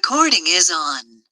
Recording is on.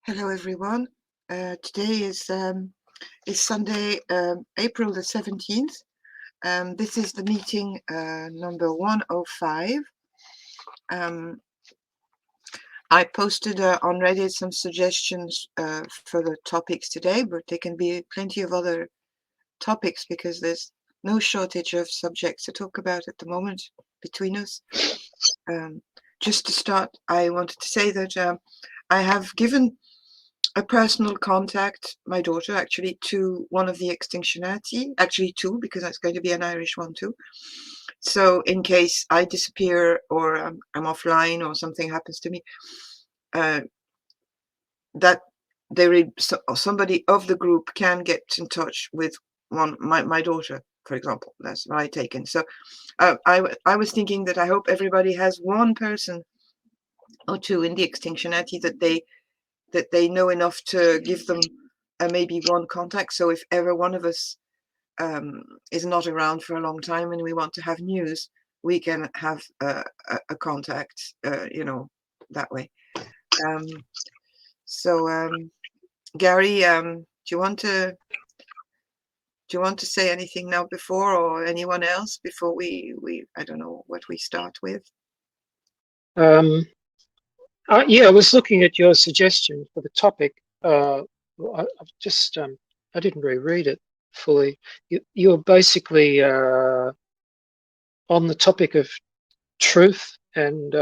Hello, everyone. Today is Sunday, April the 17th. This is the meeting number 105. I posted on Reddit some suggestions for the topics today, but there can be plenty of other topics because there's no shortage of subjects to talk about at the moment between us. Just to start, I wanted to say that I have given a personal contact, my daughter actually, to one of the Extinctionati, actually two, because that's going to be an Irish one too. So in case I disappear or I'm offline or something happens to me, that there is somebody of the group can get in touch with my daughter, for example. That's my taken. So I was thinking that I hope everybody has one person or two in the Extinctionati that they know enough to give them maybe one contact. So if ever one of us is not around for a long time and we want to have news, we can have a contact, that way. Gary, do you want to say anything now before, or anyone else before we I don't know what we start with? Yeah, I was looking at your suggestion for the topic. I didn't reread it fully. You're basically on the topic of truth and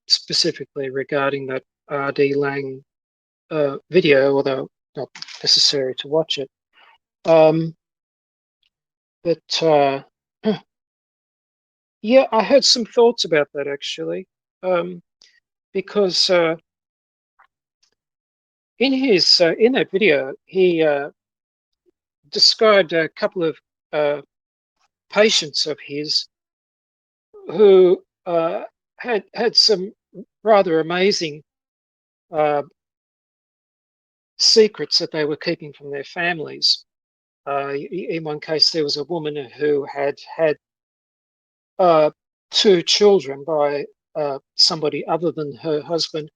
specifically regarding that R.D. Lang video, although not necessary to watch it. Yeah, I had some thoughts about that actually, because in that video he described a couple of patients of his who had some rather amazing secrets that they were keeping from their families. In one case, there was a woman who had two children by somebody other than her husband,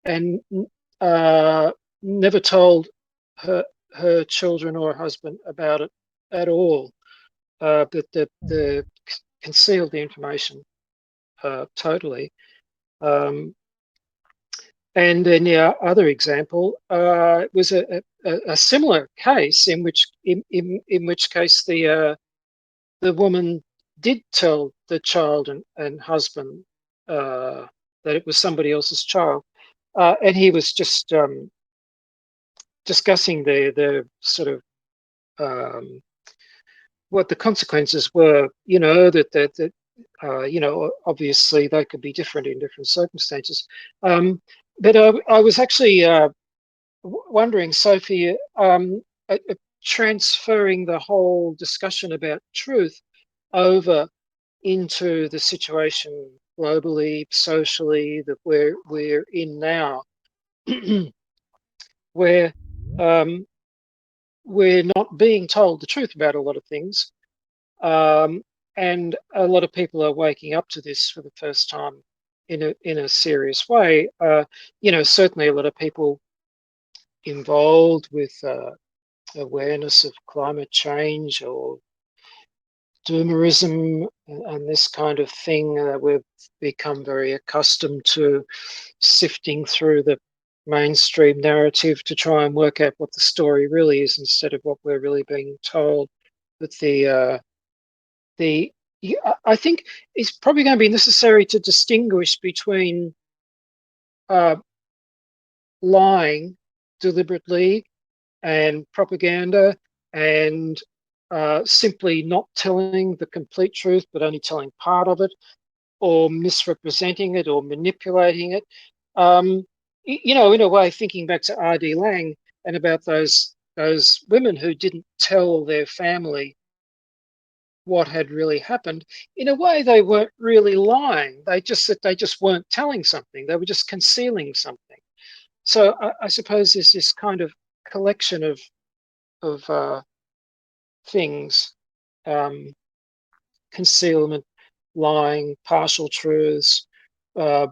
and never told her children or husband about it at all. But the concealed the information totally. And then the other example was a similar case in which case the woman did tell the child and husband that it was somebody else's child, and he was just discussing the sort of what the consequences were. That obviously they could be different in different circumstances. But I was actually wondering, Sophie, transferring the whole discussion about truth over into the situation globally, socially, that we're in now, where we're not being told the truth about a lot of things, and a lot of people are waking up to this for the first time in a serious way. Certainly a lot of people involved with awareness of climate change or doomerism and this kind of thing. We've become very accustomed to sifting through the mainstream narrative to try and work out what the story really is instead of what we're really being told. But the I think it's probably going to be necessary to distinguish between uh, lying deliberately and propaganda and simply not telling the complete truth but only telling part of it, or misrepresenting it or manipulating it. Um, in a way, thinking back to R.D. Laing and about those women who didn't tell their family what had really happened, in a way they weren't really lying. They just weren't telling something. They were just concealing something. So I suppose there's this kind of collection of things, um, concealment, lying, partial truths, uh,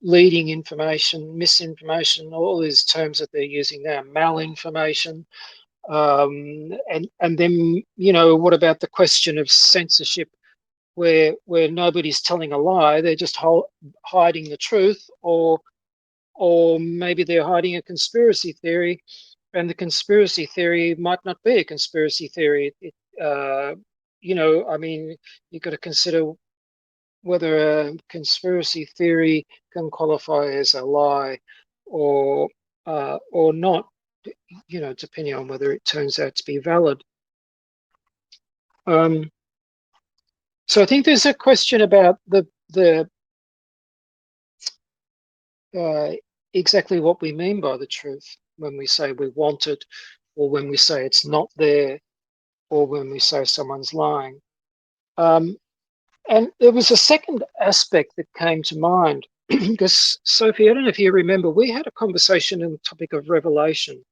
leading information, misinformation, all these terms that they're using now, malinformation. And then, what about the question of censorship, where nobody's telling a lie, they're just hiding the truth, or maybe they're hiding a conspiracy theory, and the conspiracy theory might not be a conspiracy theory. I mean, you've got to consider whether a conspiracy theory can qualify as a lie or not, depending on whether it turns out to be valid. Um, so I think there's a question about the uh, exactly what we mean by the truth when we say we want it, or when we say it's not there, or when we say someone's lying. Um, and there was a second aspect that came to mind because, Sophie, I don't know if you remember, we had a conversation on the topic of revelation.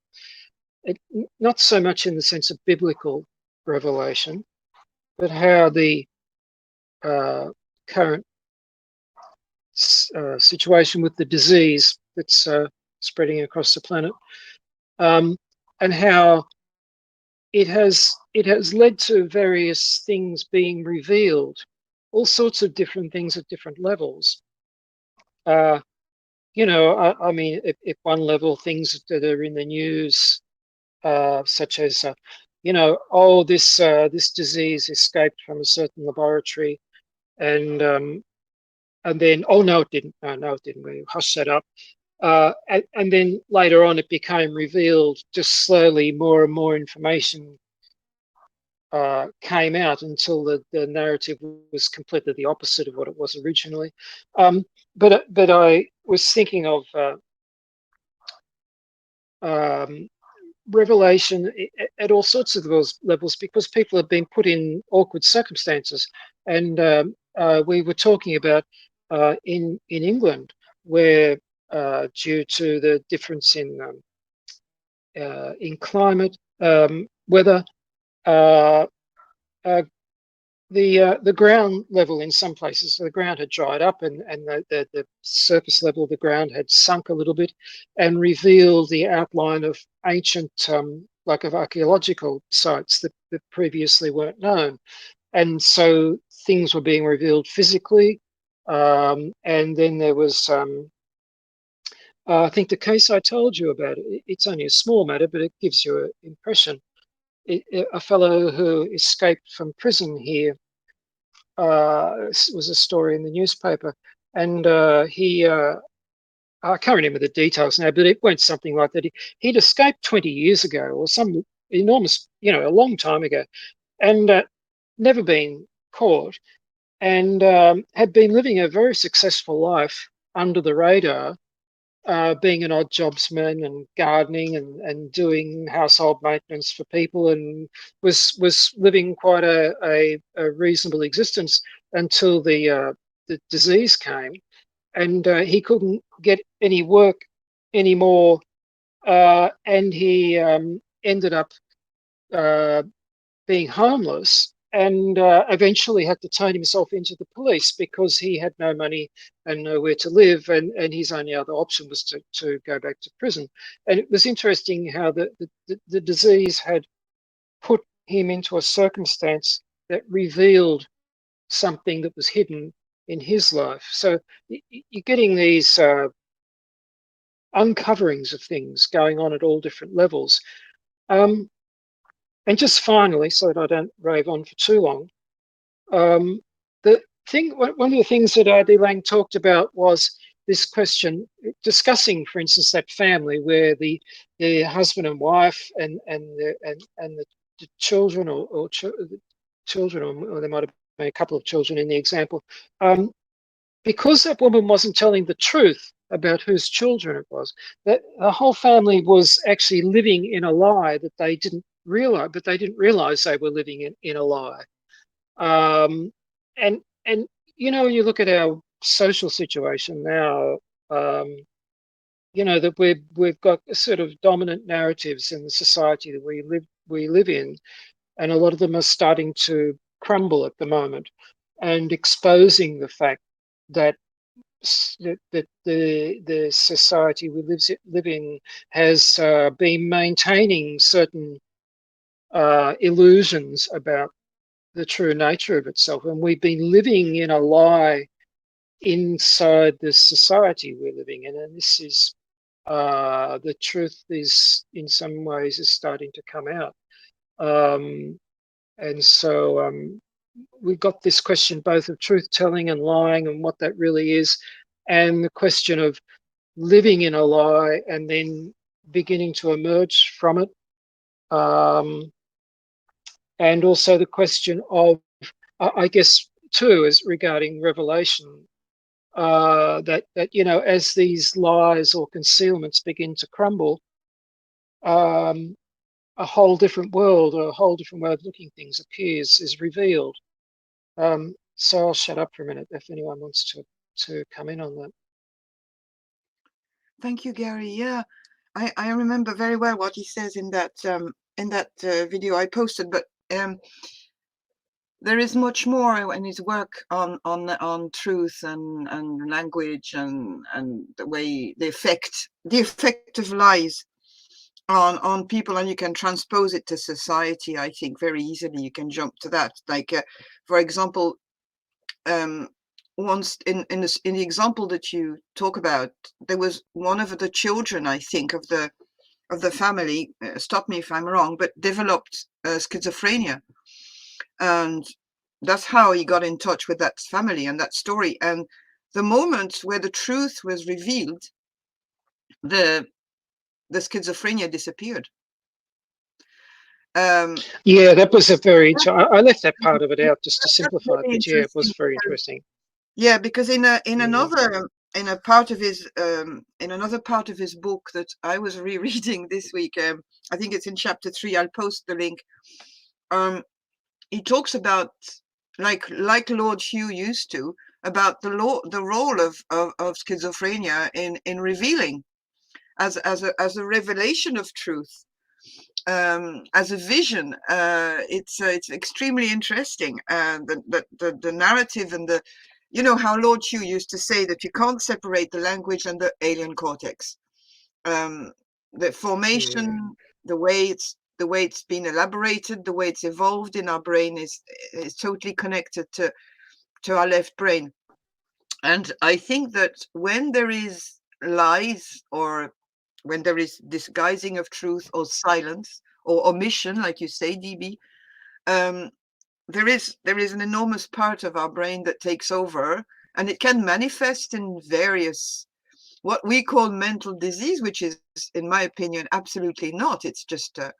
Not so much in the sense of biblical revelation, but how the uh, current situation with the disease that's spreading across the planet, um, and how it has led to various things being revealed, all sorts of different things at different levels. Uh, I mean, at one level, things that are in the news, such as, oh, this disease escaped from a certain laboratory, and then, oh no, it didn't. No, it didn't. We hushed that up. And then later on, it became revealed just slowly. More and more information came out until the narrative was completely the opposite of what it was originally. But I was thinking of um, revelation at all sorts of those levels, because people have been put in awkward circumstances, and we were talking about in England, where due to the difference in climate, weather, uh, uh, the ground level in some places, so the ground had dried up, and the surface level of the ground had sunk a little bit, and revealed the outline of ancient, like of archaeological sites that previously weren't known. And so things were being revealed physically. And then there was, I think the case I told you about, it's only a small matter, but it gives you an impression. A fellow who escaped from prison here, was a story in the newspaper, and I can't remember the details now, but it went something like that. He'd escaped 20 years ago, or some enormous, a long time ago, and never been caught, and had been living a very successful life under the radar, being an odd jobsman and gardening and doing household maintenance for people, and was living quite a reasonable existence until the disease came, and he couldn't get any work anymore, and he ended up uh, being homeless, and eventually had to turn himself into the police because he had no money and nowhere to live, and his only other option was to go back to prison. And it was interesting how the disease had put him into a circumstance that revealed something that was hidden in his life. So you're getting these uncoverings of things going on at all different levels. Um, and just finally, so that I don't rave on for too long, Um, the one of the things that R.D. Laing talked about was this question, discussing, for instance, that family where the husband and wife and the children children, or there might have been a couple of children in the example, um, because that woman wasn't telling the truth about whose children it was, that the whole family was actually living in a lie that they didn't realize, but they didn't realize they were living in a lie. Um, and when you look at our social situation now, um, that we've got sort of dominant narratives in the society that we live in, and a lot of them are starting to crumble at the moment, and exposing the fact that that the society we live in has been maintaining certain illusions about the true nature of itself, and we've been living in a lie inside the society we're living in, and this is the truth is in some ways is starting to come out. And so we've got this question both of truth telling and lying and what that really is, and the question of living in a lie and then beginning to emerge from it. And also the question of, I guess, too, is regarding revelation, that as these lies or concealments begin to crumble, um, a whole different world or a whole different way of looking at things appears, is revealed. So I'll shut up for a minute if anyone wants to come in on that. Thank you, Gary. Yeah, I remember very well what he says in that video I posted, but there is much more in his work on truth and language and the effect of lies on people, and you can transpose it to society, I think, very easily. You can jump to that, like for example, um once in the example that you talk about, there was one of the children, I think, of the family, stop me if I'm wrong, but developed schizophrenia, and that's how he got in touch with that family and that story. And the moment where the truth was revealed, the the schizophrenia disappeared. um Yeah, that was a very. that's I left that part of it out just to simplify it, very but yeah, it interesting. was very interesting. Yeah, because in Mm. another in a part of his in another part of his book that I was rereading this week, I think it's in chapter 3. I'll post the link. um he talks about, like Lord Hugh used to, about the role of schizophrenia in revealing, as a revelation of truth, as a vision. It's extremely interesting, and the narrative, and how Lord Hugh used to say that you can't separate the language and the alien cortex. Um, the Yeah. formation, the way it's been elaborated, the way it's evolved in our brain is totally connected to our left brain. And I think that when there is lies, or when there is disguising of truth, or silence, or omission, like you say, DB, um, there is an enormous part of our brain that takes over, and it can manifest in various, what we call mental disease, which is, in my opinion, absolutely not. It's just a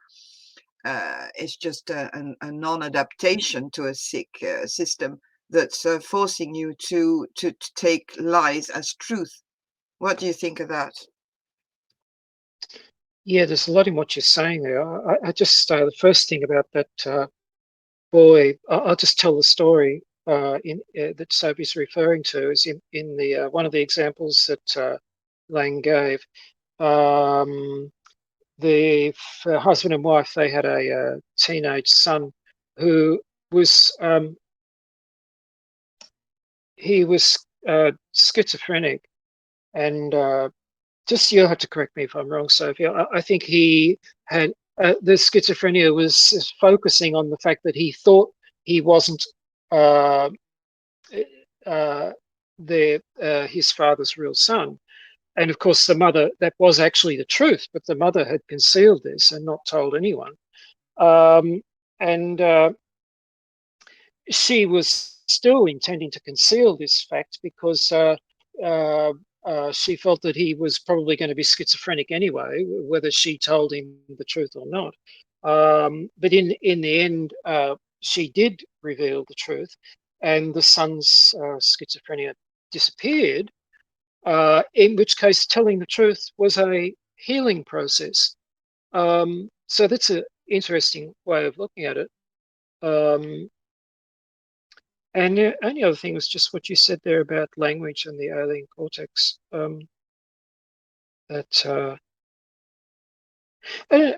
non-adaptation to a sick system that's forcing you to take lies as truth. What do you think of that? Yeah, there's a lot in what you're saying there. I just the first thing about that boy. I'll just tell the story that Sophie's referring to is in the one of the examples that Lang gave. Um, the husband and wife, they had a teenage son who was he was schizophrenic, and just you'll have to correct me if I'm wrong, Sophie. I think he had the schizophrenia was focusing on the fact that he thought he wasn't uh, uh, his father's real son, and of course the mother, that was actually the truth, but the mother had concealed this and not told anyone. Um, and she was still intending to conceal this fact because uh, she felt that he was probably going to be schizophrenic anyway, whether she told him the truth or not. But in the end, she did reveal the truth, and the son's schizophrenia disappeared. In which case, telling the truth was a healing process. So that's an interesting way of looking at it. Um, and the only other thing was just what you said there about language and the alien cortex. That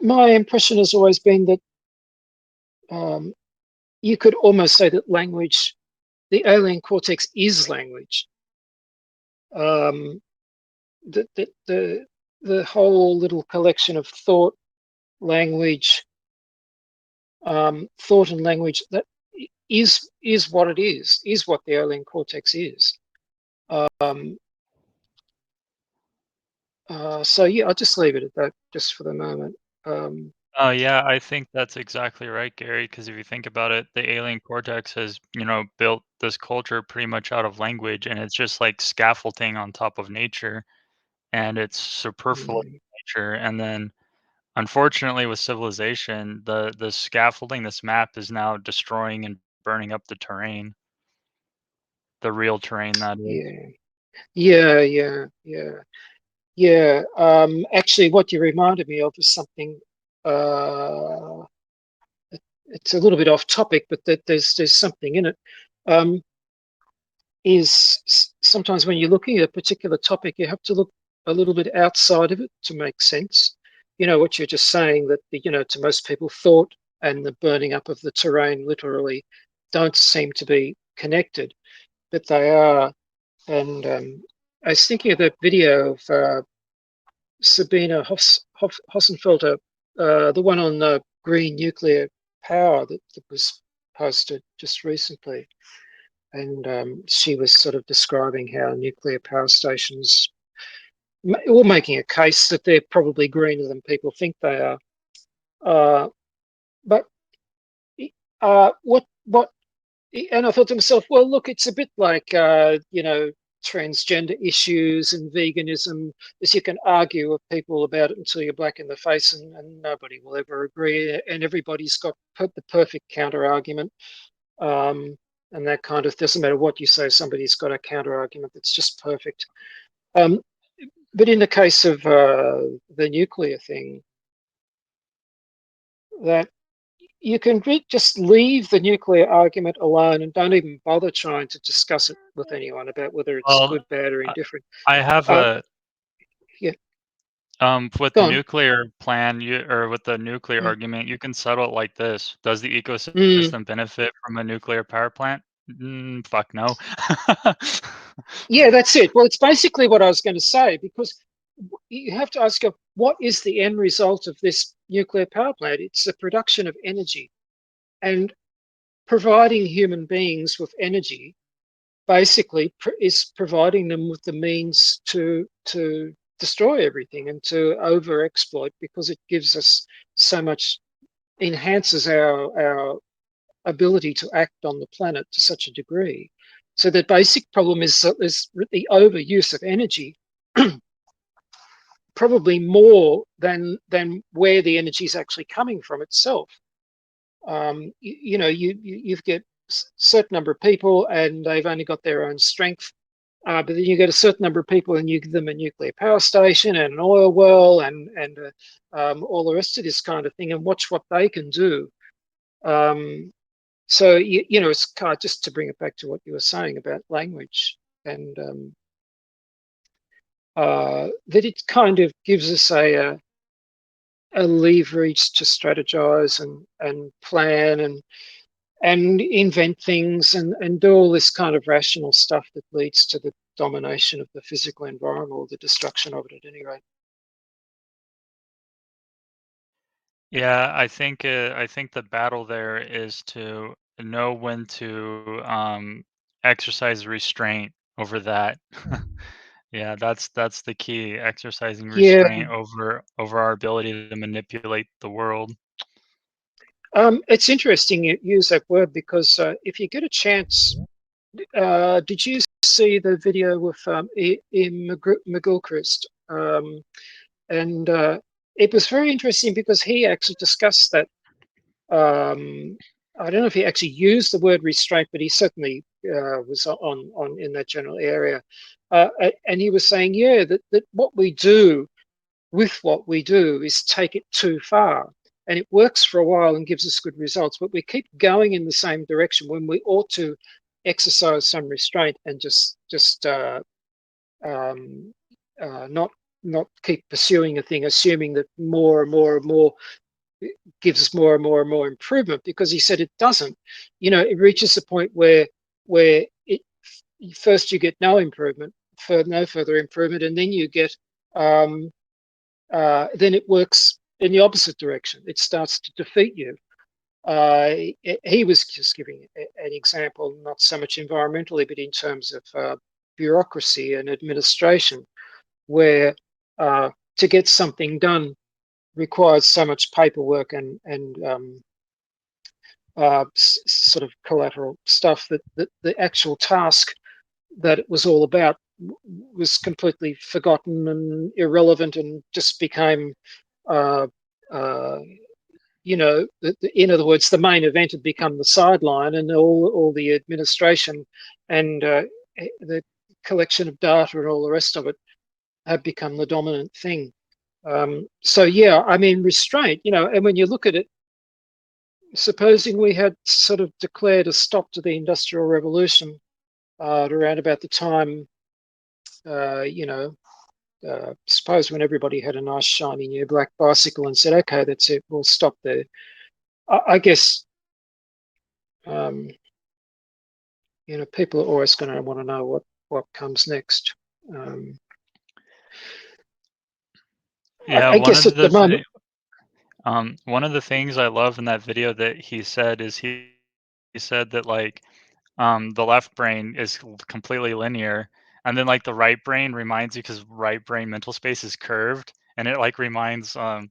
My impression has always been that um, you could almost say that language, the alien cortex, is language. Um, the whole little collection of language, thought and language that is what it is what the alien cortex is. Um, so yeah, I'll just leave it at that just for the moment. Um, Oh, yeah, I think that's exactly right, Gary, because if you think about it, the alien cortex has, built this culture pretty much out of language, and it's just like scaffolding on top of nature, and it's superfluous mm, nature. And then, unfortunately, with civilization, the scaffolding, this map, is now destroying and burning up the terrain, the real terrain that is. yeah, yeah. Actually, what you reminded me of is something. Uh, it's a little bit off topic, but there's something in it. Um, Sometimes when you're looking at a particular topic, you have to look a little bit outside of it to make sense. You know what you're just saying, that to most people, thought and the burning up of the terrain literally don't seem to be connected, but they are. And I was thinking of that video of Sabina Hossenfelder, the one on green nuclear power that was posted just recently. And she was sort of describing how nuclear power stations, or making a case that they're probably greener than people think they are. Uh, but what and I thought to myself, well, look, it's a bit like transgender issues and veganism, as you can argue with people about it until you're black in the face, and nobody will ever agree, and everybody's got the perfect counter argument, and that kind of, doesn't matter what you say, somebody's got a counter argument that's just perfect. Um, but in the case of the nuclear thing, that you can just leave the nuclear argument alone and don't even bother trying to discuss it with anyone about whether it's Well, good, bad, or I indifferent. I have Uh, a yeah, with go the on. nuclear plan, or with the nuclear Mm. argument, you can settle it like this: does the Mm. ecosystem benefit from a nuclear power plant? Fuck no. Yeah, that's it. Well, it's basically what I was going to say, because you have to ask, what is the end result of this nuclear power plant? It's the production of energy, and providing human beings with energy basically is providing them with the means to destroy everything and to over exploit, because it gives us so much, enhances our ability to act on the planet to such a degree. So the basic problem is the overuse of energy, probably more than where the energy is actually coming from itself. You've got a certain number of people and they've only got their own strength. But then you get a certain number of people and you give them a nuclear power station and an oil well and all the rest of this kind of thing, and watch what they can do. So it's kind of, just to bring it back to what you were saying about language, and that it kind of gives us a leverage to strategize and plan and invent things and do all this kind of rational stuff that leads to the domination of the physical environment, or the destruction of it at any rate. Yeah, I think the battle there is to know when to exercise restraint over that. Yeah, that's the key, exercising Yeah, restraint over our ability to manipulate the world. It's interesting you use that word because if you get a chance, did you see the video with Ian McGilchrist? And it was very interesting because he actually discussed that. I don't know if he actually used the word restraint, but he certainly was on in that general area. And he was saying, yeah, that what we do with what we do is take it too far. And it works for a while and gives us good results, but we keep going in the same direction when we ought to exercise some restraint and um, not keep pursuing a thing, assuming that more and more and more gives us more and more and more improvement. Because he said it doesn't. It reaches a point where it first you get no improvement, no further improvement, and then you get then it works in the opposite direction. It starts to defeat you. He was just giving an example, not so much environmentally, but in terms of bureaucracy and administration, where to get something done requires so much paperwork and sort of collateral stuff that the actual task that it was all about was completely forgotten and irrelevant just became uh, uh, in other words, the main event had become the sideline, and all the administration and the collection of data and all the rest of it had become the dominant thing. So yeah, I mean restraint, and when you look at it, supposing we had sort of declared a stop to the Industrial Revolution around about the time, uh, you know, suppose when everybody had a nice shiny new black bicycle and said, okay, that's it, we'll stop there. I guess um, people are always going to want to know what comes next. Um, Yeah, I guess at the moment, one of the things I love in that video that he said is he said that like the left brain is completely linear, and then like the right brain reminds you because right brain mental space is curved, and it like reminds the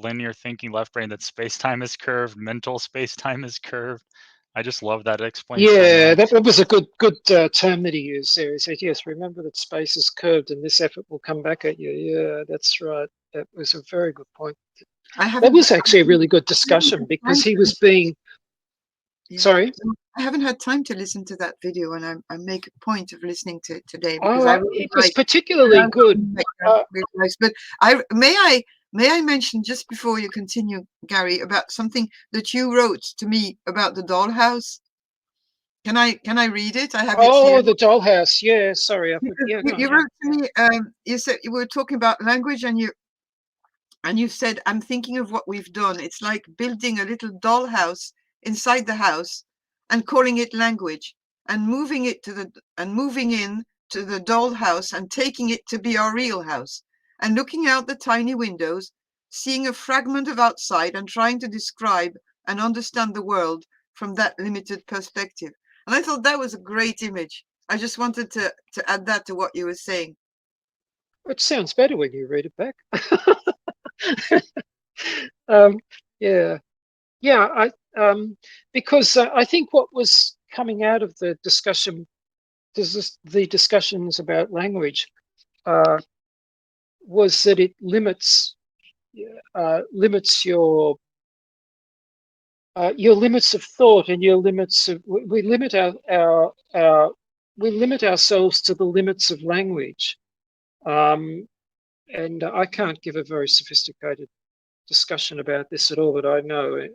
linear thinking left brain that space time is curved, mental space time is curved. I just love that. It explains so yeah, that much. was a good term that he used there. He said, yes, remember that space is curved and this effort will come back at you. Yeah, that's right. That was a very good point. I That haven't was I actually a really good haven't discussion had because time he to was listen. being, Yeah. sorry. I haven't had time to listen to that video, and I make a point of listening to it today because I really It was like particularly good. advice. But I may I mention just before you continue, Gary, about something that you wrote to me about the dollhouse. Can I read it? I have it here. Oh, the dollhouse. Yeah, sorry. Because Yeah, go you on. Yeah. wrote to me. You said you were talking about language, and you said, I'm thinking of what we've done. It's like building a little dollhouse inside the house and calling it language and moving in to the dollhouse and taking it to be our real house and looking out the tiny windows, seeing a fragment of outside and trying to describe and understand the world from that limited perspective. And I thought that was a great image. I just wanted to add that to what you were saying. It sounds better when you read it back. um, yeah, yeah. Because I think what was coming out of the discussion, the discussions about language, uh, was that it limits your limits of thought and your limits of we limit our we limit ourselves to the limits of language. Um, and I can't give a very sophisticated discussion about this at all, but I know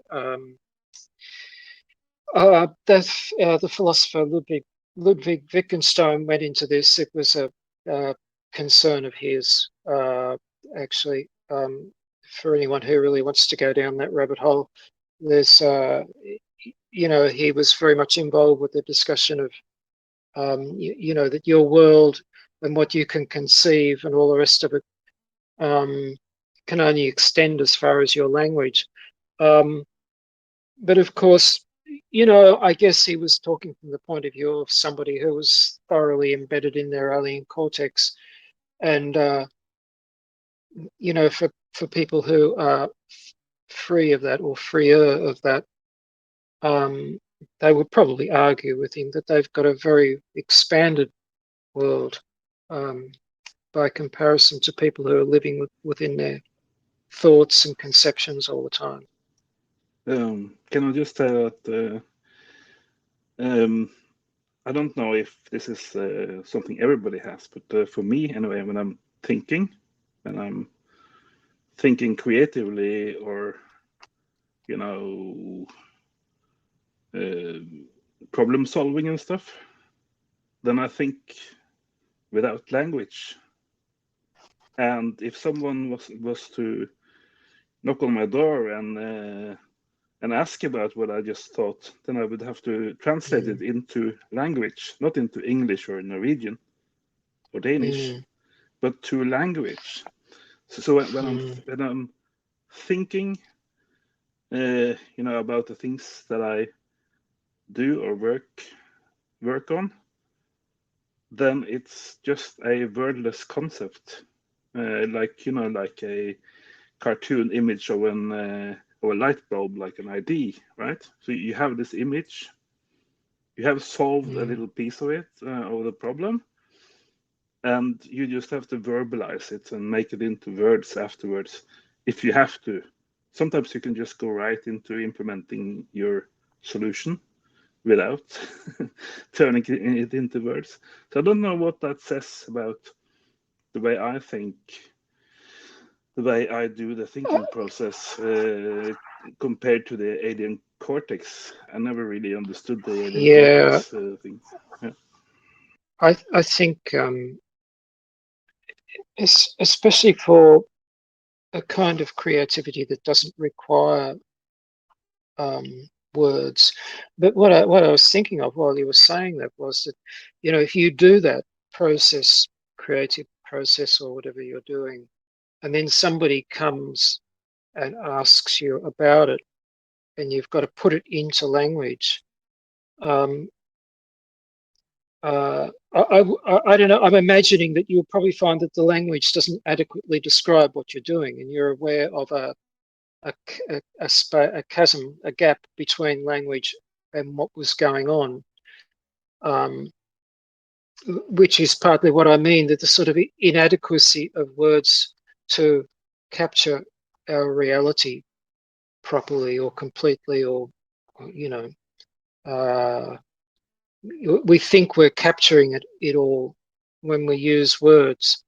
that the philosopher Ludwig Wittgenstein went into this. It was a concern of his, actually. For anyone who really wants to go down that rabbit hole, there's, he was very much involved with the discussion of, that your world and what you can conceive and all the rest of it um, can only extend as far as your language. Um, but of course, I guess he was talking from the point of view of somebody who was thoroughly embedded in their alien cortex. And, for people who are free of that or freer of that, they would probably argue with him that they've got a very expanded world by comparison to people who are living within their thoughts and conceptions all the time. Can I just say that I don't know if this is something everybody has, but for me anyway, when I'm thinking creatively, or problem solving and stuff, then I think without language. And if someone was to knock on my door and ask about what I just thought, then I would have to translate it into language, not into English or Norwegian or Danish, but to language. So when I'm thinking, about the things that I do or work on, then it's just a wordless concept, like a cartoon image of a light bulb, like an ID, right? So you have this image, you have solved a little piece of it, of the problem, and you just have to verbalize it and make it into words afterwards, if you have to. Sometimes you can just go right into implementing your solution without turning it into words. So I don't know what that says about the way I think, the way I do the thinking process, compared to the alien cortex. I never really understood the alien cortex thing. Yeah. I think especially for a kind of creativity that doesn't require words. But what I was thinking of while you were saying that was that, if you do that process, creative process or whatever you're doing, and then somebody comes and asks you about it, and you've got to put it into language. I don't know. I'm imagining that you'll probably find that the language doesn't adequately describe what you're doing, and you're aware of a chasm, a gap between language and what was going on, which is partly what I mean, that the sort of inadequacy of words to capture our reality properly or completely, or we think we're capturing it all when we use words.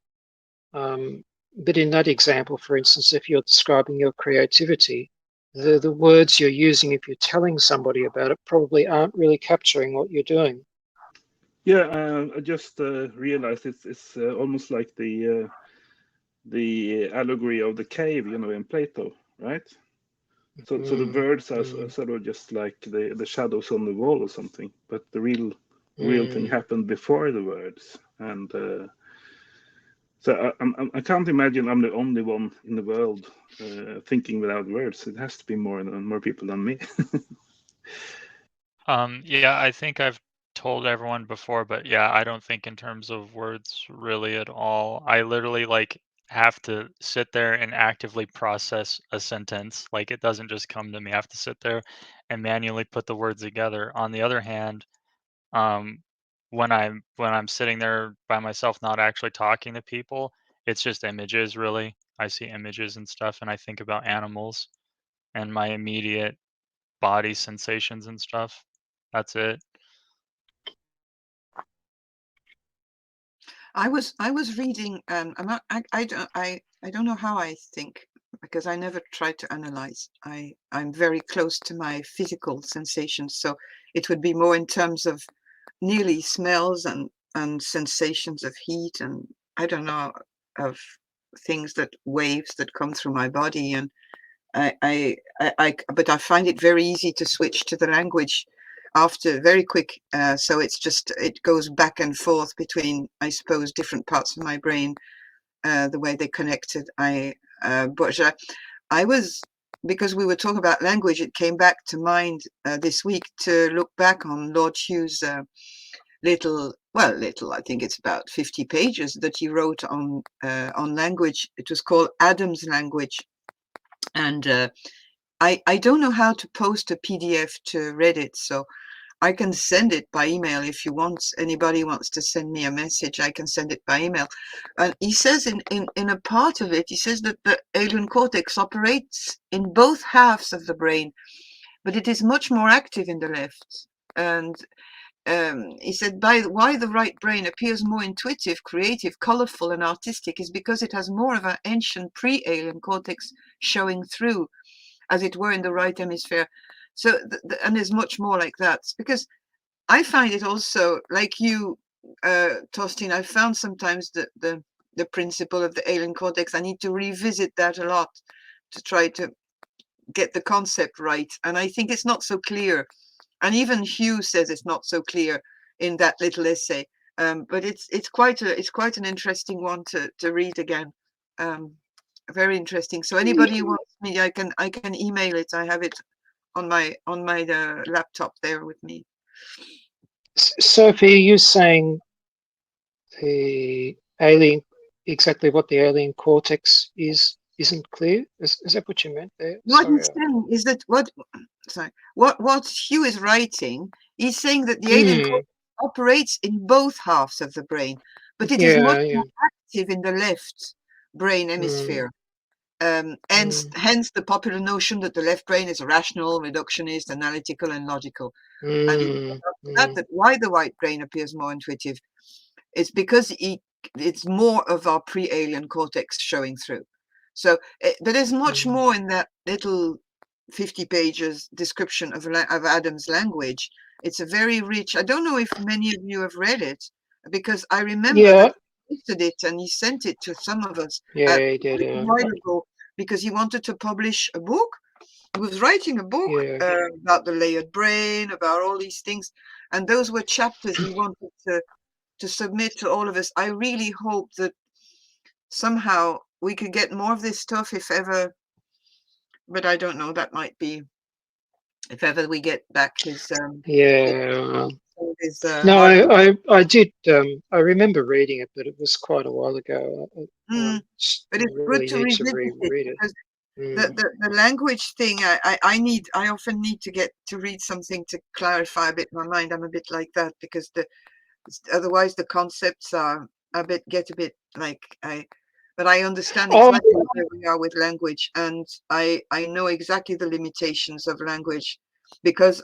But in that example, for instance, if you're describing your creativity, the words you're using, if you're telling somebody about it, probably aren't really capturing what you're doing. Yeah, I just realized it's almost like the allegory of the cave, in Plato, right? So the words are sort of just like the shadows on the wall or something, but the real thing happened before the words. And so I can't imagine I'm the only one in the world thinking without words. It has to be more people than me. Yeah, I think I've told everyone before, but yeah, I don't think in terms of words really at all. I literally have to sit there and actively process a sentence. Like it doesn't just come to me. I have to sit there and manually put the words together. On the other hand, um, when I'm sitting there by myself, not actually talking to people, it's just images really. I see images and stuff, and I think about animals and my immediate body sensations and stuff. That's it. I was reading. I don't know how I think, because I never try to analyze. I'm very close to my physical sensations, so it would be more in terms of nearly smells and sensations of heat, and I don't know, of things, that waves that come through my body. And but I find it very easy to switch to the language after, very quick. So it goes back and forth between, I suppose, different parts of my brain, the way they connected. But I was, because we were talking about language, it came back to mind this week to look back on Lord Hugh's little, I think it's about 50 pages that he wrote on language. It was called Adam's Language. And I don't know how to post a PDF to Reddit, so I can send it by email if you want. Anybody wants to send me a message, I can send it by email. And he says in a part of it, he says that the alien cortex operates in both halves of the brain, but it is much more active in the left. And he said, why the right brain appears more intuitive, creative, colorful, and artistic is because it has more of an ancient pre-alien cortex showing through, as it were, in the right hemisphere. So, and there's much more like that. Because I find it also, like you, Tostin, I found sometimes the principle of the alien cortex, I need to revisit that a lot to try to get the concept right. And I think it's not so clear. And even Hugh says it's not so clear in that little essay. But it's quite an interesting one to read again. Very interesting. So anybody who wants me, I can email it. I have it on my laptop there with me. Sophie, are you saying the alien, exactly what the alien cortex isn't clear? Is that what you meant there? What Sorry. he's saying is that what Hugh is writing, he's saying that the alien cortex operates in both halves of the brain, but it is much more active in the left brain hemisphere. Hence the popular notion that the left brain is rational, reductionist, analytical, and logical. And that why the right brain appears more intuitive is because it's more of our pre-alien cortex showing through. So there is much more in that little 50 pages description of Adam's language. It's a very rich. I don't know if many of you have read it, because I remember that he posted it and he sent it to some of us He did, a while ago, because he wanted to publish a book. He was writing a book about the layered brain, about all these things, and those were chapters he wanted to submit to all of us. I really hope that somehow we could get more of this stuff, if ever, but I don't know, that might be if ever we get back his no, I did I remember reading it, but it was quite a while ago. But it's really good to need to revisit it, reread it. because the language thing, I often need to get to read something to clarify a bit my mind. I'm a bit like that, because otherwise the concepts are get a bit like but I understand exactly where we are with language, and I know exactly the limitations of language, because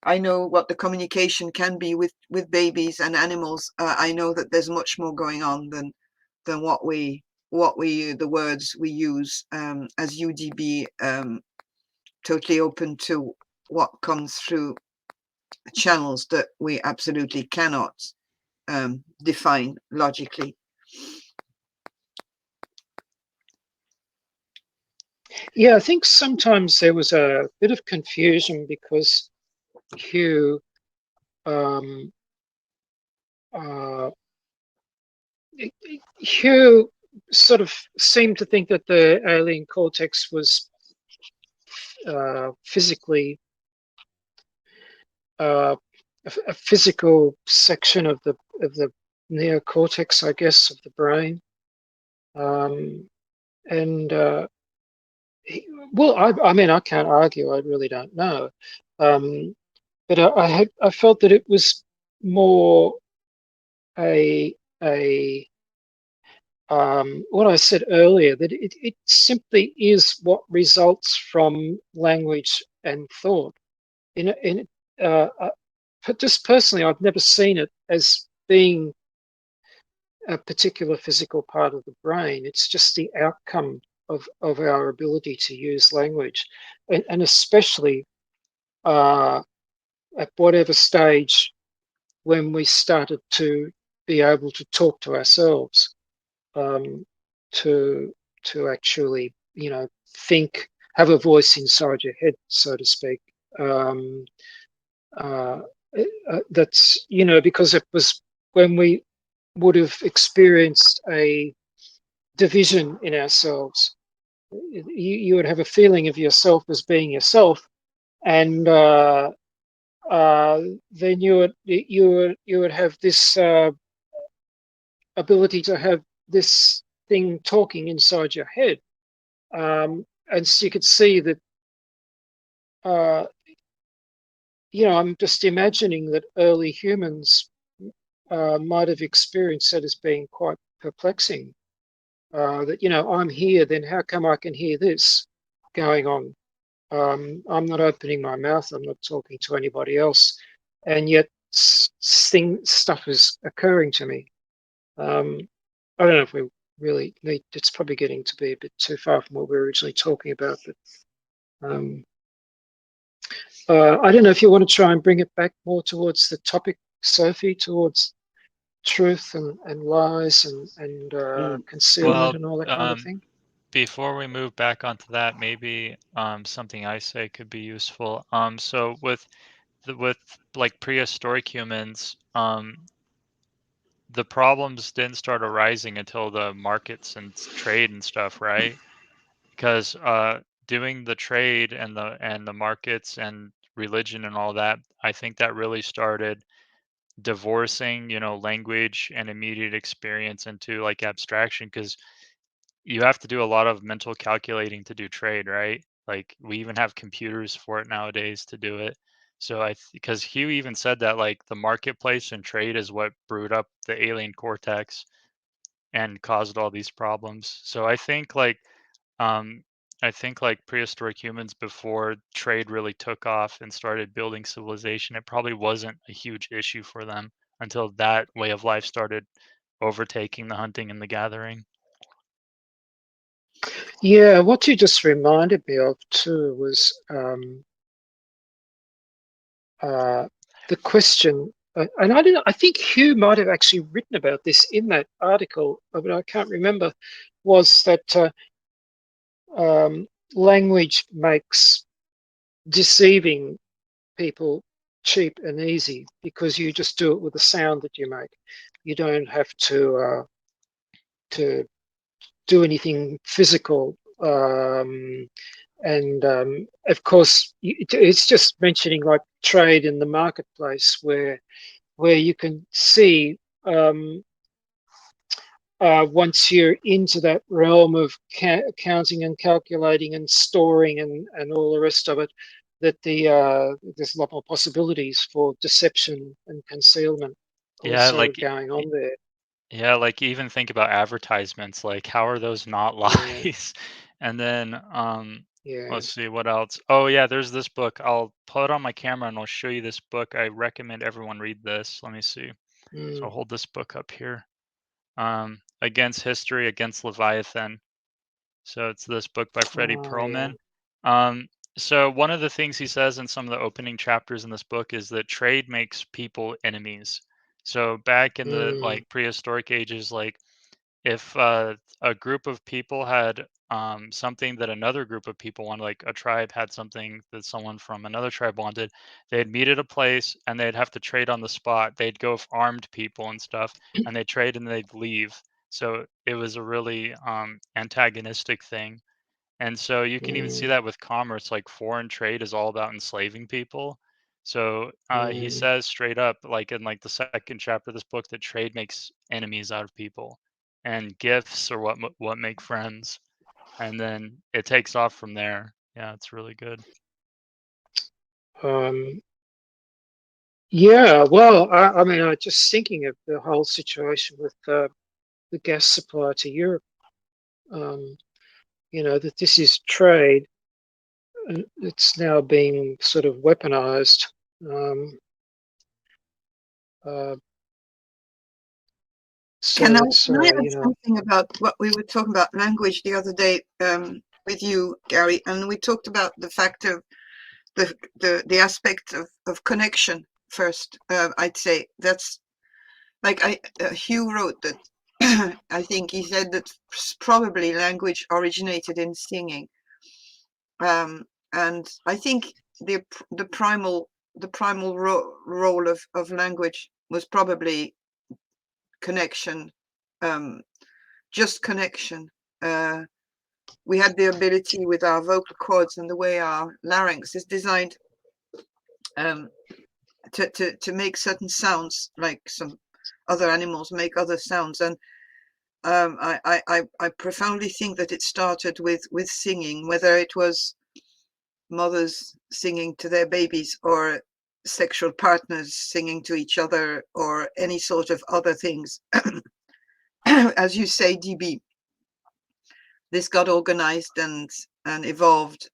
I know what the communication can be with babies and animals. I know that there's much more going on than the words we use as UDB, totally open to what comes through channels that we absolutely cannot define logically. Yeah, I think sometimes there was a bit of confusion because Hugh Hugh sort of seemed to think that the alien cortex was physically a physical section of the neocortex, I guess, of the brain, and well, I mean, I can't argue. I really don't know, but I felt that it was more a what I said earlier, that it simply is what results from language and thought. Just personally, I've never seen it as being a particular physical part of the brain. It's just the outcome of our ability to use language, and especially at whatever stage when we started to be able to talk to ourselves, to actually, think, have a voice inside your head, so to speak. That's, because it was when we would have experienced a division in ourselves. You would have a feeling of yourself as being yourself, and then you would have this ability to have this thing talking inside your head, and so you could see that I'm just imagining that early humans might have experienced that as being quite perplexing. That, I'm here, then how come I can hear this going on? I'm not opening my mouth, I'm not talking to anybody else, and yet stuff is occurring to me. I don't know if we really need, it's probably getting to be a bit too far from what we were originally talking about, but I don't know if you want to try and bring it back more towards the topic, Sophie, towards truth and lies and concealment Well, and all that kind of thing. before we move back onto that, maybe something I say could be useful. So with like prehistoric humans, the problems didn't start arising until the markets and trade and stuff, right? Because doing the trade and the markets and religion and all that, I think that really started divorcing, language and immediate experience into like abstraction, because you have to do a lot of mental calculating to do trade, right? Like we even have computers for it nowadays to do it. So because Hugh even said that like the marketplace and trade is what brewed up the alien cortex and caused all these problems. So um I think like prehistoric humans, before trade really took off and started building civilization, it probably wasn't a huge issue for them until that way of life started overtaking the hunting and the gathering. Yeah, what you just reminded me of too was the question, and I think Hugh might have actually written about this in that article, but I can't remember, was that language makes deceiving people cheap and easy because you just do it with the sound that you make. You don't have to do anything physical. And of course, it's just mentioning like trade in the marketplace where you can see once you're into that realm of counting and calculating and storing and all the rest of it, that there's a lot more possibilities for deception and concealment Yeah, also going on there. yeah, like even think about advertisements, like how are those not Yeah, lies? And then yeah. let's see what else. Oh yeah, there's this book. I'll put it on my camera and I'll show you this book. I recommend everyone read this. Let me see. So Mm. I'll hold this book up here. Against History, Against Leviathan. So it's this book by Freddie Oh, yeah. Perlman. Um, so one of the things he says in some of the opening chapters in this book is that trade makes people enemies. So back in the Mm, like prehistoric ages, like if a group of people had something that another group of people wanted, like a tribe had something that someone from another tribe wanted, they'd meet at a place and they'd have to trade on the spot. They'd go with armed people and stuff, and they'd trade and they'd leave. So it was a really antagonistic thing. And so you can even see mm, that with commerce, like foreign trade is all about enslaving people. So he mm, says straight up, like in like the second chapter of this book, that trade makes enemies out of people, and gifts are what make friends. And then it takes off from there. Yeah, it's really good. um, yeah, well, I mean, I just thinking of the whole situation with the gas supply to Europe. Um, that this is trade, and it's now being sort of weaponized. Um, uh, so Can I, it's can I add something about what we were talking about language the other day with you, Gary? And we talked about the fact of the aspect of connection first. I'd say that's like Hugh wrote that. I think he said that probably language originated in singing, and I think the primal role of language was probably connection, um, just connection. We had the ability with our vocal cords and the way our larynx is designed um, to make certain sounds, like some other animals make other sounds. And I profoundly think that it started with singing, whether it was mothers singing to their babies, or sexual partners singing to each other, or any sort of other things. As you say, DB, this got organized and evolved,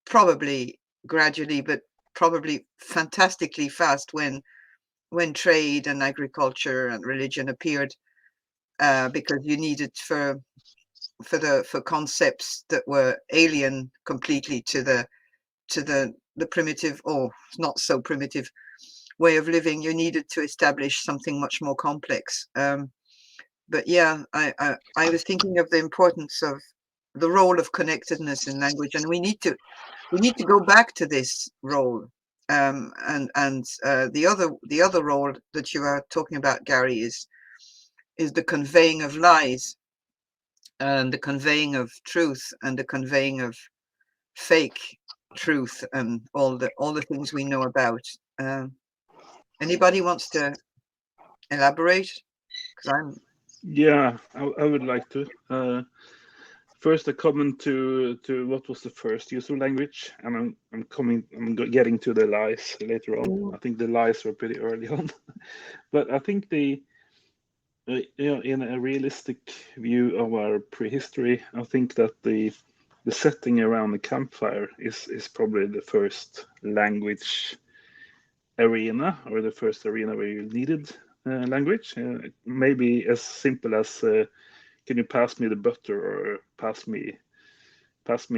probably gradually, but probably fantastically fast when trade and agriculture and religion appeared, because you needed for concepts that were alien completely to the primitive, or not so primitive, way of living. You needed to establish something much more complex. But yeah, I was thinking of the importance of the role of connectedness in language, and we need to go back to this role. And the other role that you are talking about, Gary, is the conveying of lies, and the conveying of truth, and the conveying of fake truth, and all the things we know about. Anybody wants to elaborate? Because Yeah, I would like to. First, a comment to what was the first use of language, and I'm getting to the lies later on. I think the lies were pretty early on, but I think in a realistic view of our prehistory, I think that the setting around the campfire is probably the first language arena, or the first arena where you needed language. Maybe as simple as can you pass me the butter, or pass me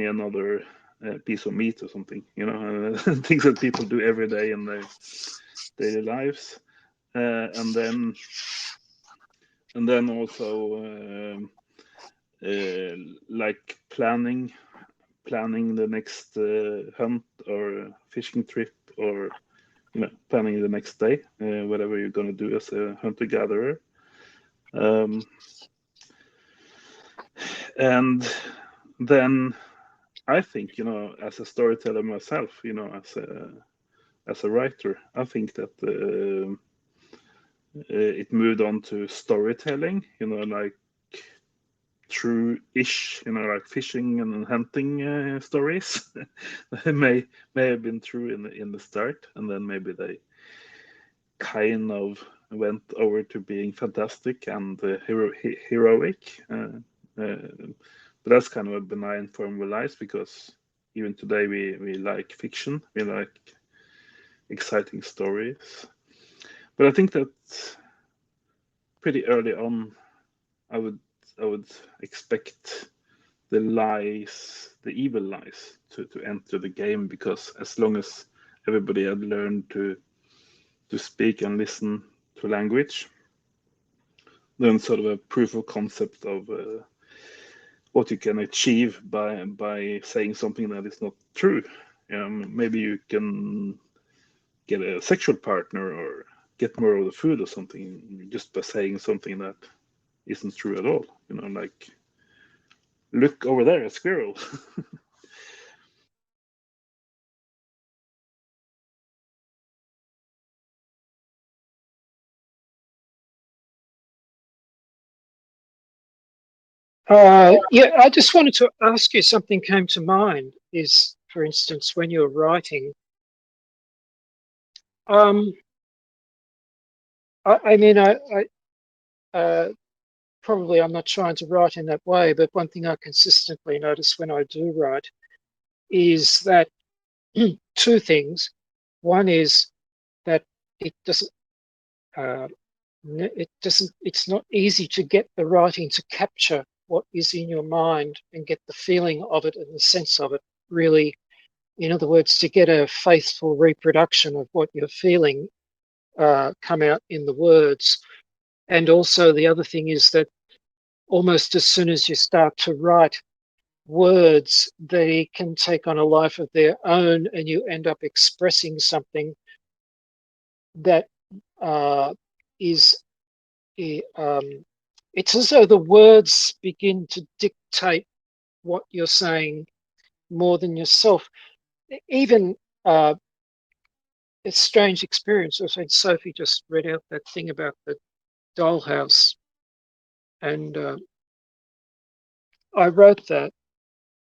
another piece of meat or something, things that people do every day in their daily lives. And then also like planning the next hunt or fishing trip, or planning the next day, whatever you're going to do as a hunter gatherer. And then I think, as a storyteller myself, as a writer, I think that it moved on to storytelling, like true-ish, like fishing and hunting stories. may have been true in the start, and then maybe they kind of went over to being fantastic and heroic. But that's kind of a benign form of lies, because even today we like fiction, we like exciting stories. But I think that pretty early on, I would expect the lies, the evil lies, to enter the game, because as long as everybody had learned to speak and listen to language, then sort of a proof of concept of what you can achieve by saying something that is not true. Maybe you can get a sexual partner, or get more of the food or something, just by saying something that isn't true at all. Like, look over there, a squirrel. Yeah, I just wanted to ask you, something came to mind, is, for instance, when you're writing, I mean, probably I'm not trying to write in that way, but one thing I consistently notice when I do write is that two things. One is that it doesn't, it's not easy to get the writing to capture what is in your mind and get the feeling of it and the sense of it really. In other words, to get a faithful reproduction of what you're feeling come out in the words. And also the other thing is that almost as soon as you start to write words, they can take on a life of their own, and you end up expressing something that is, it's as though the words begin to dictate what you're saying more than yourself. Even a strange experience. I think Sophie just read out that thing about the dollhouse, and I wrote that,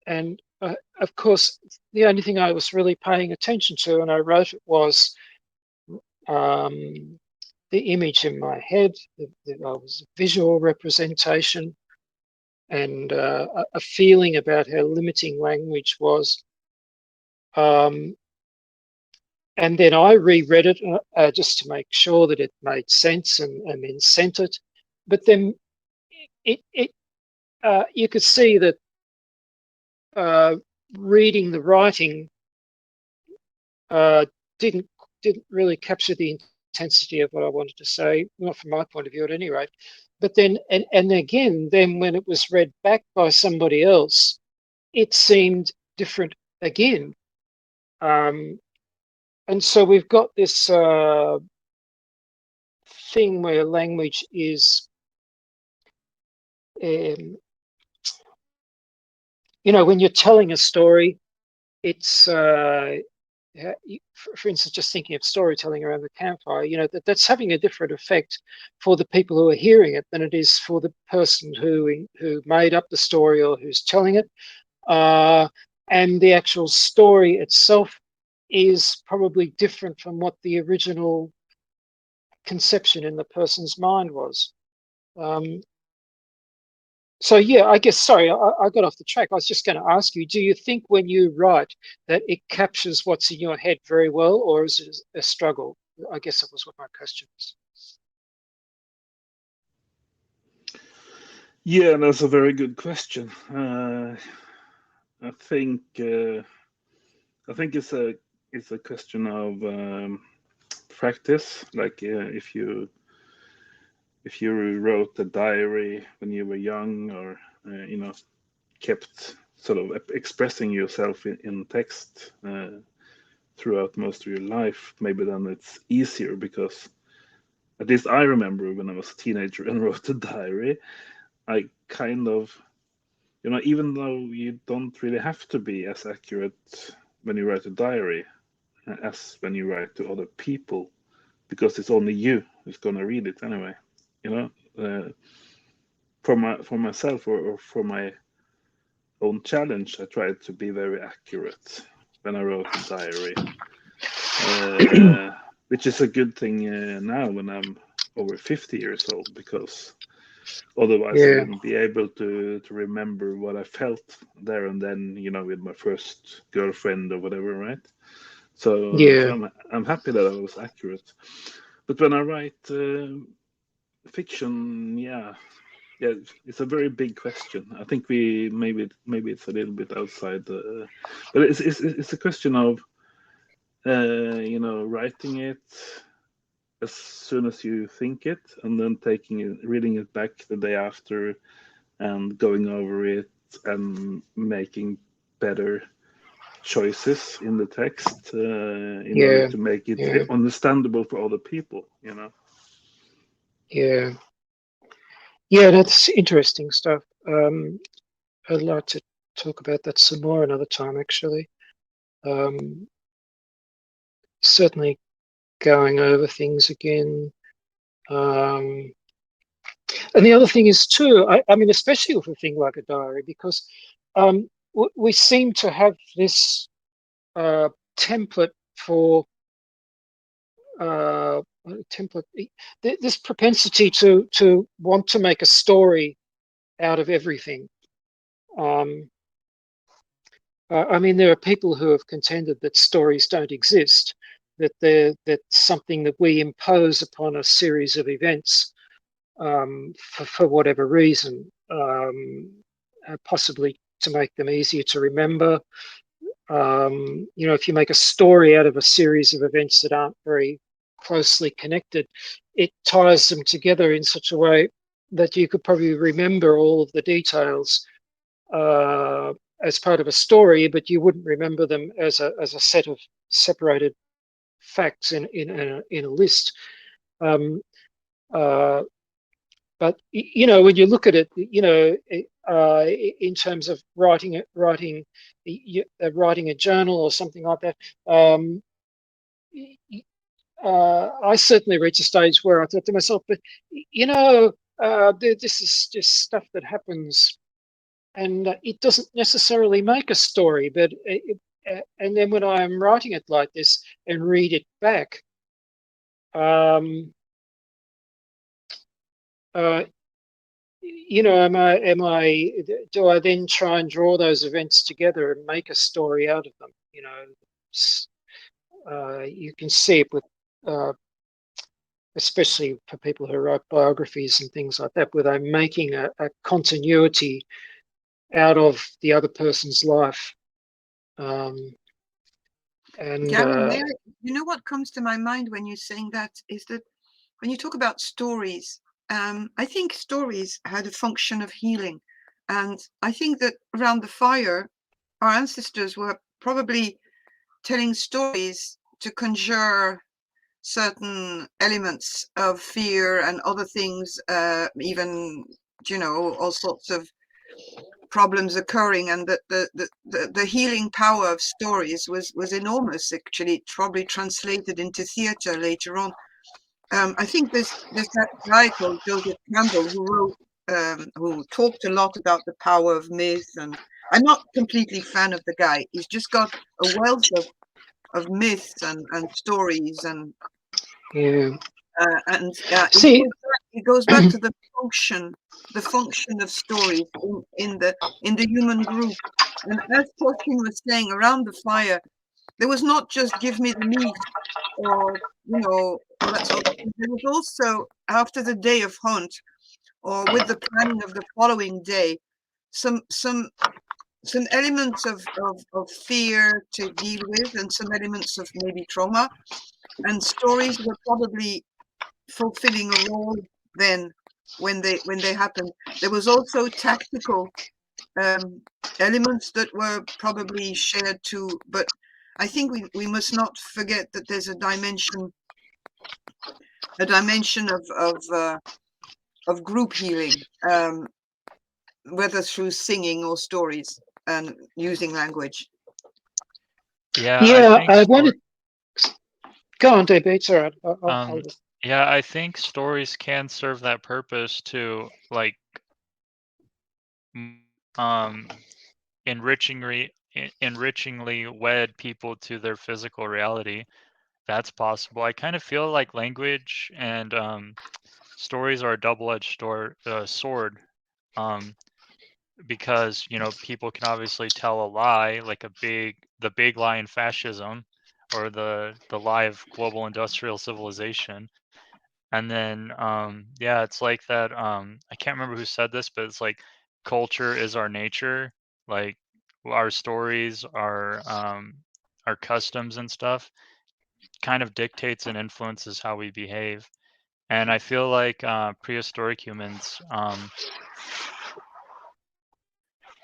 and of course, the only thing I was really paying attention to, and I wrote it, was the image in my head. There was a visual representation and a feeling about how limiting language was. And then I reread it just to make sure that it made sense and then sent it. But then you could see that reading the writing uh, didn't really capture the intensity of what I wanted to say, not from my point of view at any rate. But then, and again, then when it was read back by somebody else, it seemed different again. And so we've got this thing where language is, when you're telling a story, it's, for instance, just thinking of storytelling around the campfire, that's having a different effect for the people who are hearing it than it is for the person who made up the story or who's telling it. And the actual story itself is probably different from what the original conception in the person's mind was. So yeah, I guess, sorry, I got off the track. I was just going to ask you, do you think when you write that it captures what's in your head very well, or is it a struggle? I guess that was what my question was. Yeah, that's a very good question. I think it's a question of practice. Like if you wrote a diary when you were young, or kept sort of expressing yourself in text throughout most of your life, maybe then it's easier, because at least I remember when I was a teenager and wrote a diary, I kind of, even though you don't really have to be as accurate when you write a diary as when you write to other people, because it's only you who's going to read it anyway. For myself, or for my own challenge, I tried to be very accurate when I wrote a diary, which is a good thing now when I'm over 50 years old, because otherwise I Yeah, wouldn't be able to remember what I felt there and then, with my first girlfriend or whatever, right? So yeah, I'm happy that I was accurate. But when I write fiction, yeah, it's a very big question. I think maybe it's a little bit outside the, but it's a question of writing it as soon as you think it, and then reading it back the day after, and going over it and making better choices in the text in order yeah, to make it yeah, understandable for other people. yeah. Yeah, that's interesting stuff. I'd like to talk about that some more another time, actually. Um, Certainly going over things again. Um, and the other thing is too, I mean, especially with a thing like a diary, because we seem to have this template for template, this propensity to want to make a story out of everything. Um, I mean, there are people who have contended that stories don't exist, that that's something that we impose upon a series of events for whatever reason, possibly to make them easier to remember. If you make a story out of a series of events that aren't very closely connected, it ties them together in such a way that you could probably remember all of the details uh, as part of a story, but you wouldn't remember them as a set of separated facts in a list. Um, uh, but when you look at it, in terms of writing a journal or something like that, I certainly reached a stage where I thought to myself, but this is just stuff that happens and it doesn't necessarily make a story. But and then when I'm writing it like this and read it back, you know, do I then try and draw those events together and make a story out of them? You know, you can see it with, especially for people who write biographies and things like that, where they're making a continuity out of the other person's life. And Gavin, you know what comes to my mind when you're saying that is that when you talk about stories, I think stories had a function of healing. And I think that around the fire, our ancestors were probably telling stories to conjure certain elements of fear and other things, even, you know, all sorts of problems occurring, and that the healing power of stories was enormous. Actually, it probably translated into theatre later on. I think there's that guy called Joseph Campbell who wrote, who talked a lot about the power of myth, and I'm not completely fan of the guy. He's just got a wealth of myths and stories, and yeah, it see, goes back to the function of stories in the human group. And as Fortune was saying, around the fire, there was not just give me the meat or, you know, all that sort of thing. There was also, after the day of hunt or with the planning of the following day, some elements of fear to deal with, and some elements of maybe trauma. And stories were probably fulfilling a role then when they happened. There was also tactical elements that were probably shared too, but I think we must not forget that there's a dimension of group healing, whether through singing or stories and using language. Yeah, I yeah, think I wanted. Go on, DB. It's all right. I'll yeah, I think stories can serve that purpose to like um enrichingly wed people to their physical reality. That's possible. I kind of feel like language and stories are a double-edged sword, because you know people can obviously tell a lie, like the big lie in fascism, or the lie of global industrial civilization. And then yeah, it's like that. I can't remember who said this, but it's like culture is our nature. Like our stories, our customs and stuff kind of dictates and influences how we behave. And I feel like prehistoric humans,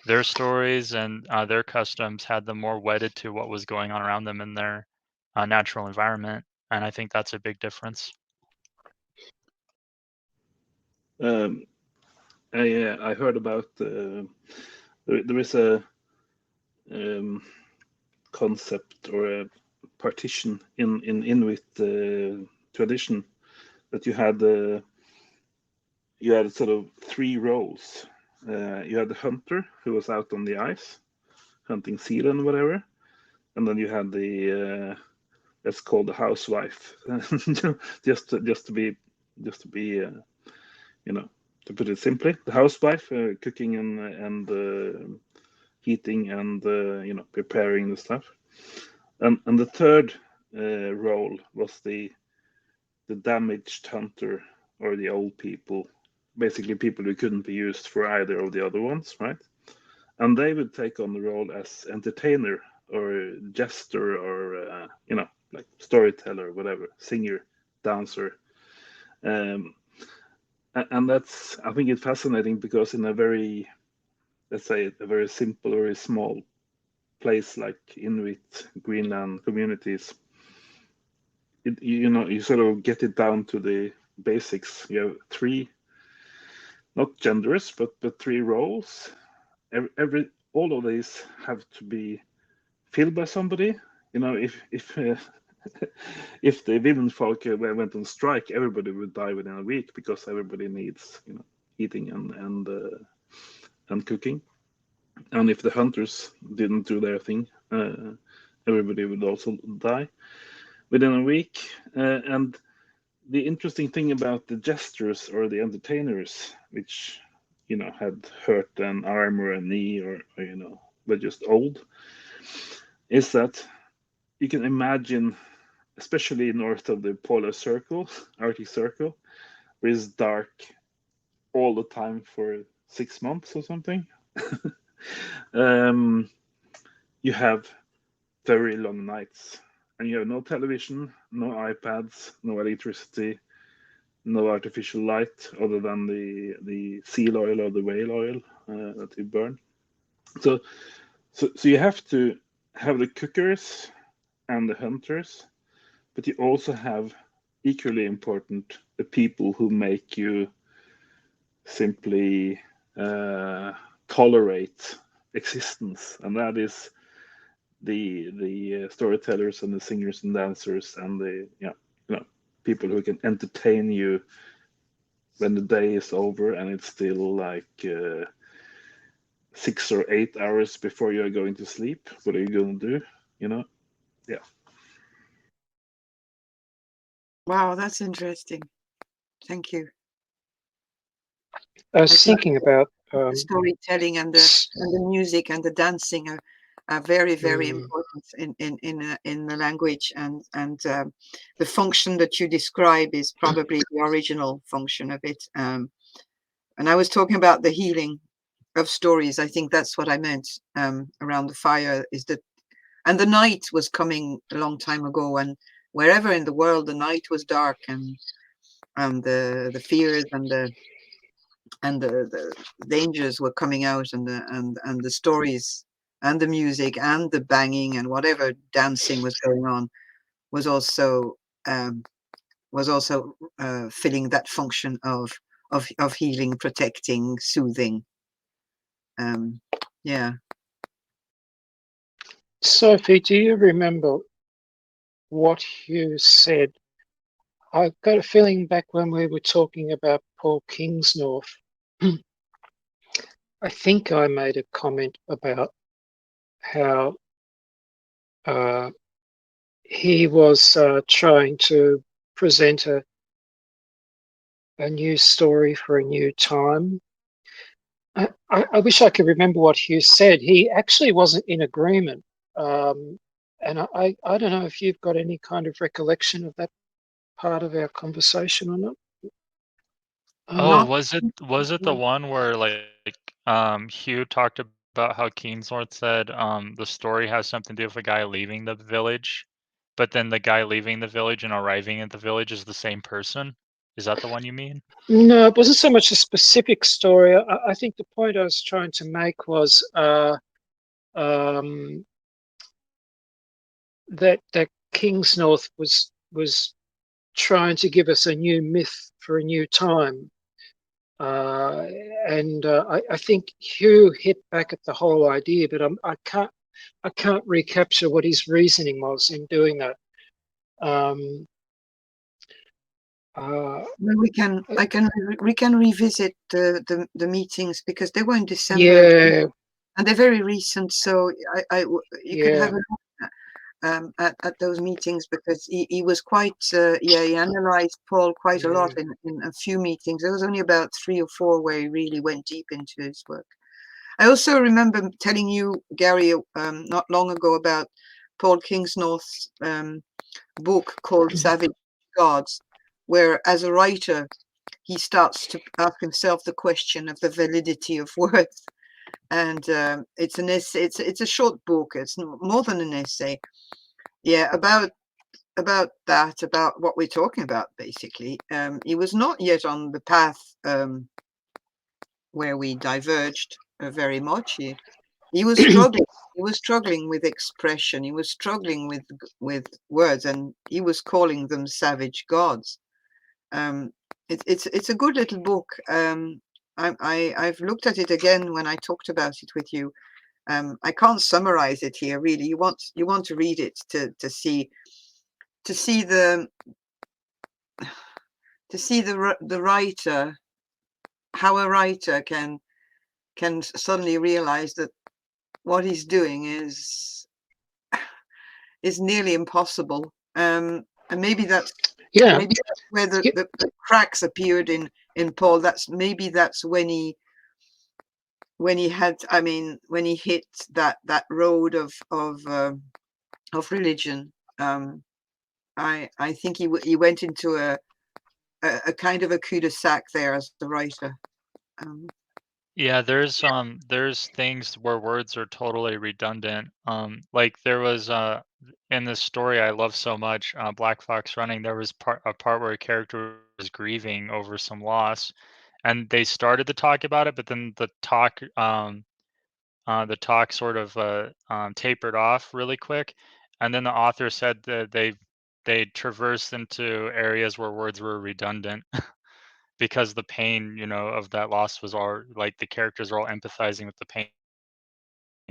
their stories and their customs had them more wedded to what was going on around them in their natural environment. And I think that's a big difference. I heard about there is a concept or a partition in Inuit tradition that you had sort of three roles. You had the hunter who was out on the ice hunting seal and whatever, and then you had the let's call the housewife, just to be you know, to put it simply, the housewife cooking and heating and you know, preparing the stuff, and the third role was the damaged hunter, or the old people, basically people who couldn't be used for either of the other ones, right? And they would take on the role as entertainer or jester or you know, like storyteller, whatever, singer, dancer. Um, and that's, I think it's fascinating because in a very, let's say, a very simple, very small place like Inuit Greenland communities, you know, you sort of get it down to the basics. You have three, not genders, but three roles. All of these have to be filled by somebody. You know, if if the women folk went on strike, everybody would die within a week because everybody needs, you know, eating and cooking. And if the hunters didn't do their thing, everybody would also die within a week. And the interesting thing about the jesters or the entertainers, which had hurt an arm or a knee, or were just old, is that you can imagine, especially north of the polar circle, Arctic Circle, where it's dark all the time for 6 months or something. You have very long nights, and you have no television, no iPads, no electricity, no artificial light other than the seal oil or the whale oil that you burn. So you have to have the cookers and the hunters, but you also have, equally important, the people who make you simply tolerate existence, and that is the storytellers and the singers and dancers and the people who can entertain you when the day is over and it's still like 6 or 8 hours before you're going to sleep. What are you going to do? Yeah. Wow, that's interesting. Thank you. I I was think thinking about the storytelling and the music and the dancing are very, very important in the language, and the function that you describe is probably the original function of it. And I was talking about the healing of stories. I think that's what I meant around the fire, is that, and the night was coming a long time ago, and wherever in the world the night was dark, and the fears and the dangers were coming out, and the stories and the music and the banging and whatever dancing was going on was also um, filling that function of healing, protecting, soothing. Yeah. Sophie, do you remember what Hugh said? I got a feeling back when we were talking about Paul Kingsnorth, I think I made a comment about how he was trying to present a new story for a new time. I wish I could remember what Hugh said. He actually wasn't in agreement. And I don't know if you've got any kind of recollection of that part of our conversation or not. Oh, Not was it the one where Hugh talked about how Kingsnorth said the story has something to do with a guy leaving the village, but then the guy leaving the village and arriving at the village is the same person? Is that the one you mean? No, it wasn't so much a specific story. I think the point I was trying to make was that Kingsnorth was trying to give us a new myth for a new time. And I think Hugh hit back at the whole idea, but I can't recapture what his reasoning was in doing that. we can revisit the meetings, because they were in December, Yeah, and they're very recent. So you could have yeah, a look at those meetings, because he was quite he analyzed Paul quite a lot yeah. in a few meetings. There was only about 3 or 4 where he really went deep into his work. I also remember telling you, Gary, not long ago, about Paul Kingsnorth's book called Savage Gods, where, as a writer, he starts to ask himself the question of the validity of words. And it's an essay. It's a short book. It's more than an essay. Yeah, about that, about what we're talking about, basically. He was not yet on the path where we diverged very much. He was struggling. He was struggling with expression. He was struggling with words, and he was calling them savage gods. It's a good little book. I've looked at it again when I talked about it with you. I can't summarize it here, really. You want to read it to see the writer, how a writer can suddenly realize that what he's doing is nearly impossible. And maybe that's Yeah, where the cracks appeared in Paul. That's when he had, I mean, when he hit that road of religion. I think he went into a kind of a cul-de-sac there as the writer. Yeah, there's things where words are totally redundant. Like there was in this story I love so much, Black Fox Running, there was a part where a character was grieving over some loss, and they started to talk about it, but then the talk sort of tapered off really quick, and then the author said that they traversed into areas where words were redundant. Because the pain, of that loss was all like the characters are all empathizing with the pain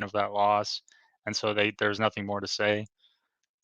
of that loss, and so there's nothing more to say.